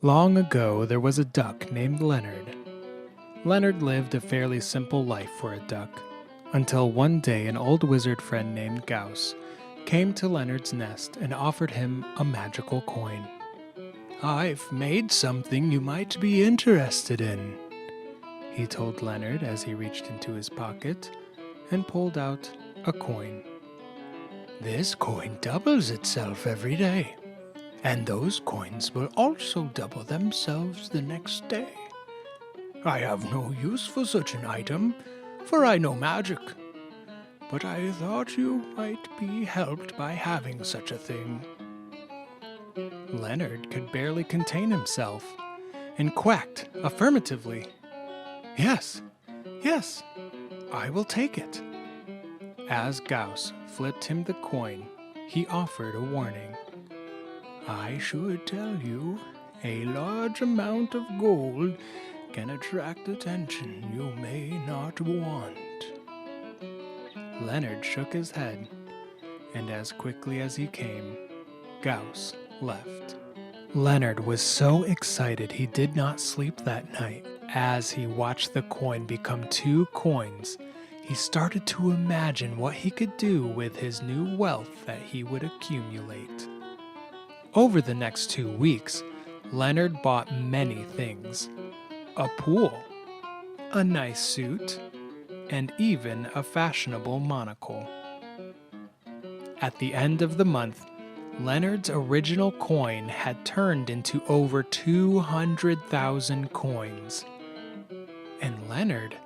Long ago, there was a duck named Leonard. Leonard lived a fairly simple life for a duck, until one day an old wizard friend named Gauss came to Leonard's nest and offered him a magical coin. "I've made something you might be interested in," he told Leonard as he reached into his pocket and pulled out a coin. "This coin doubles itself every day, and those coins will also double themselves the next day. I have no use for such an item, for I know magic, but I thought you might be helped by having such a thing." Leonard could barely contain himself and quacked affirmatively. "Yes, yes, I will take it." As Gauss flipped him the coin, he offered a warning. "I should tell you, a large amount of gold can attract attention you may not want." Leonard shook his head, and as quickly as he came, Gauss left. Leonard was so excited he did not sleep that night. As he watched the coin become 2 coins, he started to imagine what he could do with his new wealth that he would accumulate. Over the next 2 weeks, Leonard bought many things: a pool, a nice suit, and even a fashionable monocle. At the end of the month, Leonard's original coin had turned into over 200,000 coins. And Leonard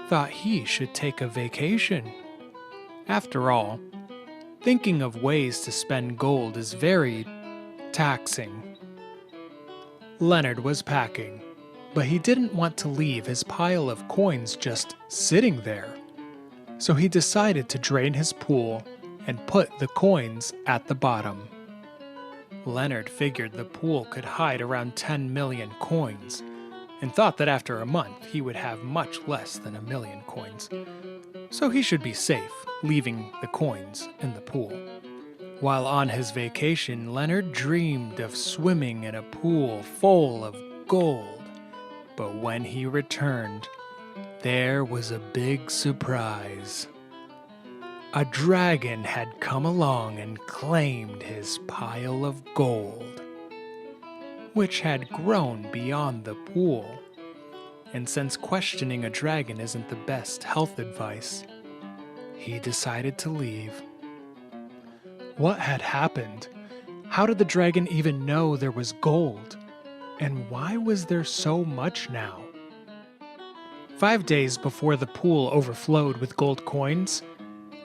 thought he should take a vacation. After all, thinking of ways to spend gold is very taxing. Leonard was packing, but he didn't want to leave his pile of coins just sitting there. So he decided to drain his pool and put the coins at the bottom. Leonard figured the pool could hide around 10 million coins, and thought that after a month he would have much less than 1 million coins, so he should be safe leaving the coins in the pool. While on his vacation, Leonard dreamed of swimming in a pool full of gold, but when he returned, there was a big surprise. A dragon had come along and claimed his pile of gold, which had grown beyond the pool. And since questioning a dragon isn't the best health advice, he decided to leave. What had happened? How did the dragon even know there was gold? And why was there so much now? 5 days before the pool overflowed with gold coins,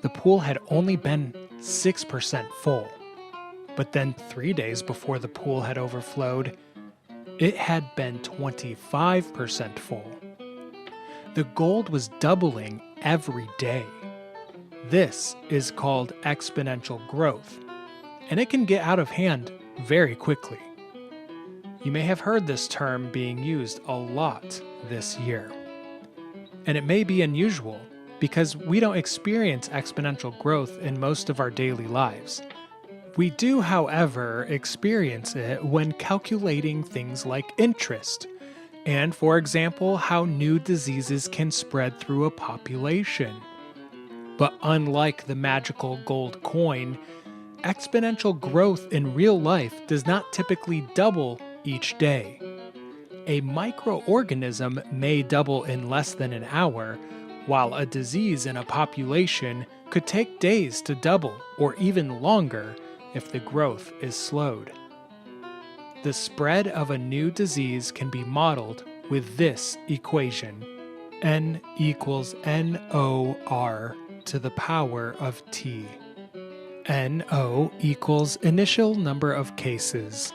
the pool had only been 6% full. But then 3 days before the pool had overflowed, it had been 25% full. The gold was doubling every day. This is called exponential growth, and it can get out of hand very quickly. You may have heard this term being used a lot this year. And it may be unusual because we don't experience exponential growth in most of our daily lives. We do, however, experience it when calculating things like interest, and, for example, how new diseases can spread through a population. But unlike the magical gold coin, exponential growth in real life does not typically double each day. A microorganism may double in less than an hour, while a disease in a population could take days to double or even longer if the growth is slowed. The spread of a new disease can be modeled with this equation: N equals NOR to the power of T. NO equals initial number of cases.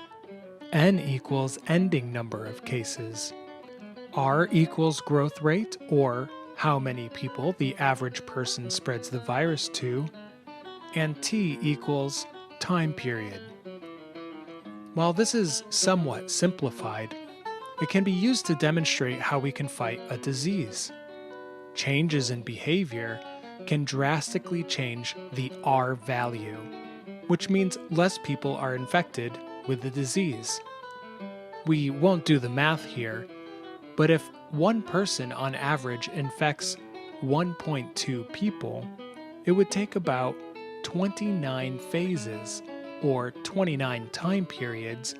N equals ending number of cases. R equals growth rate, or how many people the average person spreads the virus to. And T equals time period. While this is somewhat simplified, it can be used to demonstrate how we can fight a disease. Changes in behavior can drastically change the R value, which means less people are infected with the disease. We won't do the math here, but if one person on average infects 1.2 people, it would take about 29 phases, or 29 time periods,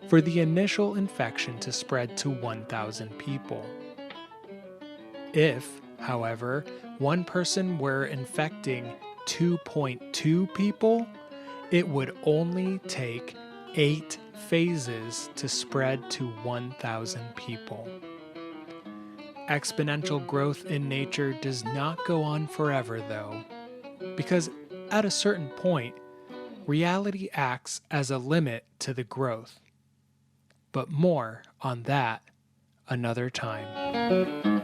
for the initial infection to spread to 1,000 people. If, however, one person were infecting 2.2 people, it would only take 8 phases to spread to 1,000 people. Exponential growth in nature does not go on forever, though, because at a certain point, reality acts as a limit to the growth. But more on that another time.